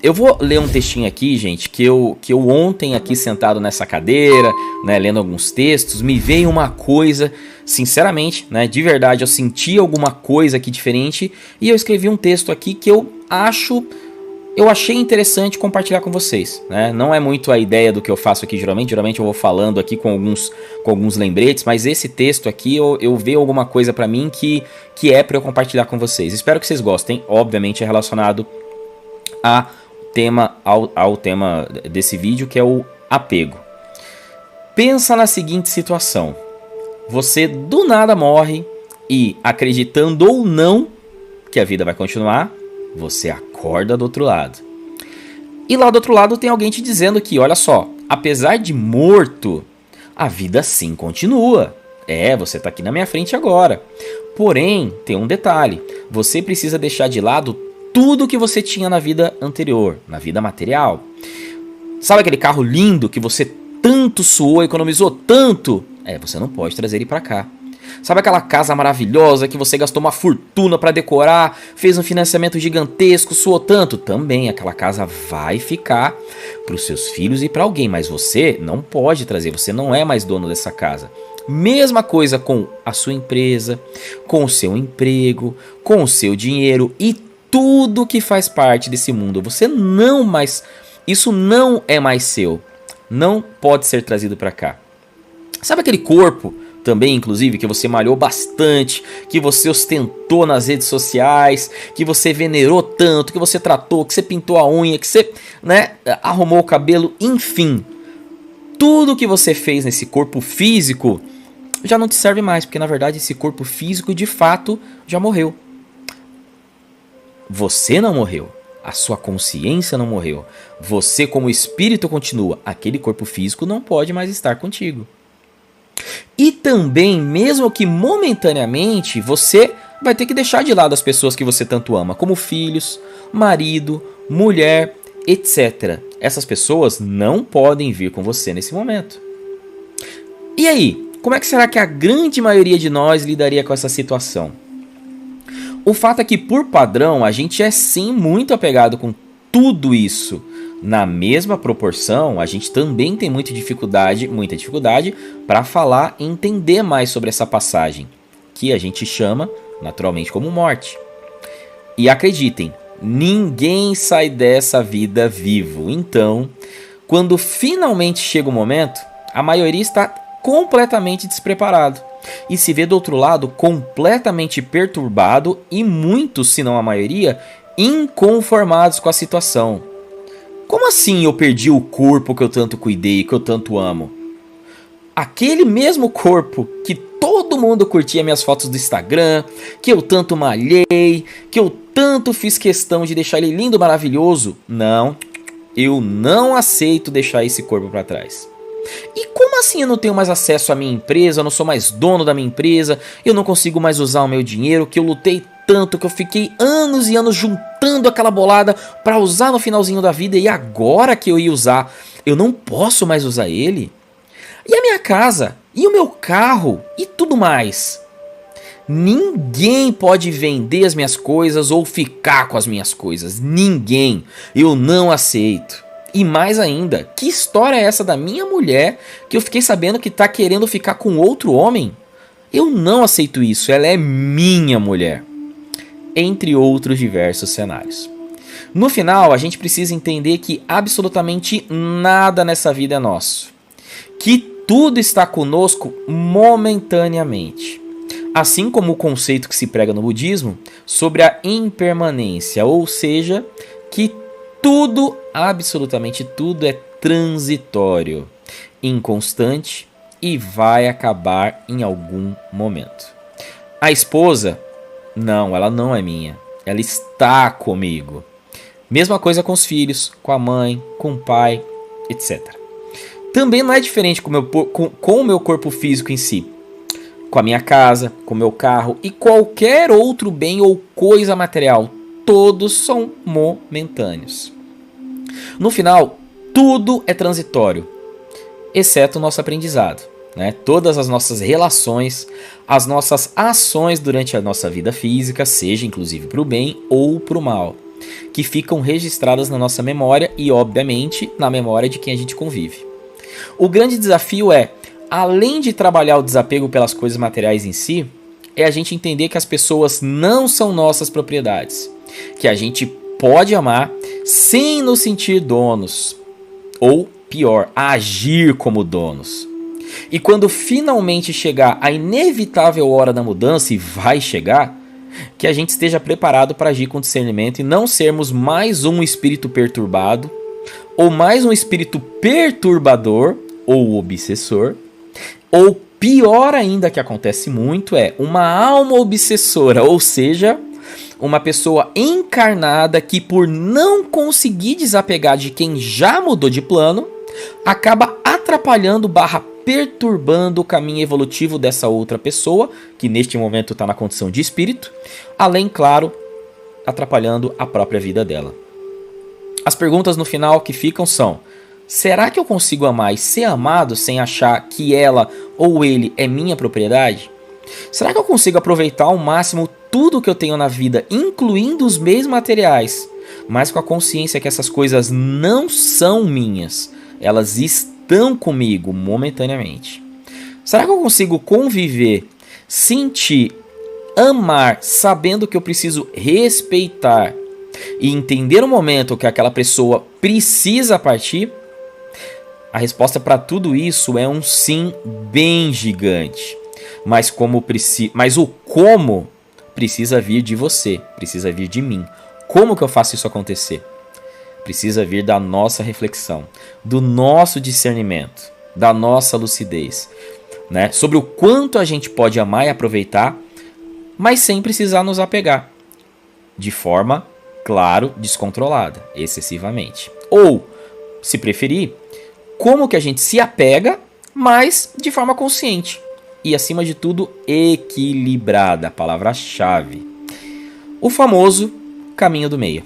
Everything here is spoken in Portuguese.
Eu vou ler um textinho aqui, gente, que eu ontem aqui sentado nessa cadeira, né, lendo alguns textos, me veio uma coisa, sinceramente, né, de verdade, eu senti alguma coisa aqui diferente e eu escrevi um texto aqui que eu achei interessante compartilhar com vocês, né? Não é muito a ideia do que eu faço aqui geralmente eu vou falando aqui com alguns lembretes, mas esse texto aqui eu vejo alguma coisa pra mim que é pra eu compartilhar com vocês. Espero que vocês gostem, obviamente é relacionado ao tema desse vídeo, que é o apego. Pensa na seguinte situação: você do nada morre e, acreditando ou não que a vida vai continuar, você acorda do outro lado. E lá do outro lado tem alguém te dizendo que, olha só, apesar de morto, a vida sim continua. Você tá aqui na minha frente agora. Porém, tem um detalhe: você precisa deixar de lado tudo que você tinha na vida anterior, na vida material. Sabe aquele carro lindo que você tanto suou, economizou tanto? Você não pode trazer ele pra cá. Sabe aquela casa maravilhosa que você gastou uma fortuna pra decorar, fez um financiamento gigantesco, suou tanto? Também aquela casa vai ficar pros seus filhos e pra alguém, mas você não pode trazer, você não é mais dono dessa casa. Mesma coisa com a sua empresa, com o seu emprego, com o seu dinheiro e tudo que faz parte desse mundo. Isso não é mais seu. Não pode ser trazido pra cá. Sabe aquele corpo também, inclusive, que você malhou bastante, que você ostentou nas redes sociais, que você venerou tanto, que você tratou, que você pintou a unha, que você, arrumou o cabelo, enfim. Tudo que você fez nesse corpo físico já não te serve mais, porque na verdade esse corpo físico de fato já morreu. Você não morreu, a sua consciência não morreu, você como espírito continua, aquele corpo físico não pode mais estar contigo. E também, mesmo que momentaneamente, você vai ter que deixar de lado as pessoas que você tanto ama, como filhos, marido, mulher, etc. Essas pessoas não podem vir com você nesse momento. E aí, como é que será que a grande maioria de nós lidaria com essa situação? O fato é que, por padrão, a gente é sim muito apegado com tudo isso. Na mesma proporção, a gente também tem muita dificuldade para falar e entender mais sobre essa passagem, que a gente chama, naturalmente, como morte. E acreditem, ninguém sai dessa vida vivo. Então, quando finalmente chega o momento, a maioria está completamente despreparado e se vê do outro lado completamente perturbado e muitos, se não a maioria, inconformados com a situação. Como assim eu perdi o corpo que eu tanto cuidei, que eu tanto amo? Aquele mesmo corpo que todo mundo curtia minhas fotos do Instagram, que eu tanto malhei, que eu tanto fiz questão de deixar ele lindo, maravilhoso. Não, eu não aceito deixar esse corpo para trás. E como assim eu não tenho mais acesso à minha empresa, eu não sou mais dono da minha empresa, eu não consigo mais usar o meu dinheiro, que eu lutei tanto, que eu fiquei anos e anos juntando aquela bolada para usar no finalzinho da vida, e agora que eu ia usar, eu não posso mais usar ele? E a minha casa? E o meu carro? E tudo mais? Ninguém pode vender as minhas coisas ou ficar com as minhas coisas. Ninguém. Eu não aceito. E mais ainda, que história é essa da minha mulher que eu fiquei sabendo que tá querendo ficar com outro homem? Eu não aceito isso, ela é minha mulher. Entre outros diversos cenários. No final, a gente precisa entender que absolutamente nada nessa vida é nosso. Que tudo está conosco momentaneamente. Assim como o conceito que se prega no budismo sobre a impermanência, ou seja, que tudo, absolutamente tudo é transitório, inconstante e vai acabar em algum momento. A esposa, não, ela não é minha, ela está comigo. Mesma coisa com os filhos, com a mãe, com o pai, etc. Também não é diferente com o meu corpo físico em si. Com a minha casa, com o meu carro e qualquer outro bem ou coisa material. Todos são momentâneos. No final, tudo é transitório, exceto o nosso aprendizado, né? Todas as nossas relações, as nossas ações durante a nossa vida física, seja inclusive para o bem ou para o mal. que ficam registradas na nossa memória e, obviamente, na memória de quem a gente convive. O grande desafio é, além de trabalhar o desapego pelas coisas materiais em si, é a gente entender que as pessoas não são nossas propriedades, que a gente pode amar sem nos sentir donos, ou pior, agir como donos. E quando finalmente chegar a inevitável hora da mudança, e vai chegar, que a gente esteja preparado para agir com discernimento e não sermos mais um espírito perturbado, ou mais um espírito perturbador, ou obsessor, ou pior ainda, que acontece muito, é uma alma obsessora, ou seja, uma pessoa encarnada que, por não conseguir desapegar de quem já mudou de plano, acaba atrapalhando / perturbando o caminho evolutivo dessa outra pessoa, que neste momento está na condição de espírito, além, claro, atrapalhando a própria vida dela. As perguntas no final que ficam são: será que eu consigo amar e ser amado sem achar que ela ou ele é minha propriedade? Será que eu consigo aproveitar ao máximo tudo que eu tenho na vida, incluindo os bens materiais, mas com a consciência que essas coisas não são minhas, elas estão comigo momentaneamente? Será que eu consigo conviver, sentir, amar, sabendo que eu preciso respeitar e entender o momento que aquela pessoa precisa partir? A resposta para tudo isso é um sim bem gigante. Mas o como precisa vir de você, precisa vir de mim. Como que eu faço isso acontecer? Precisa vir da nossa reflexão, do nosso discernimento, da nossa lucidez, né? Sobre o quanto a gente pode amar e aproveitar, mas sem precisar nos apegar. De forma, claro, descontrolada, excessivamente. Ou, se preferir, como que a gente se apega, mas de forma consciente. E, acima de tudo, equilibrada, a palavra-chave. O famoso caminho do meio.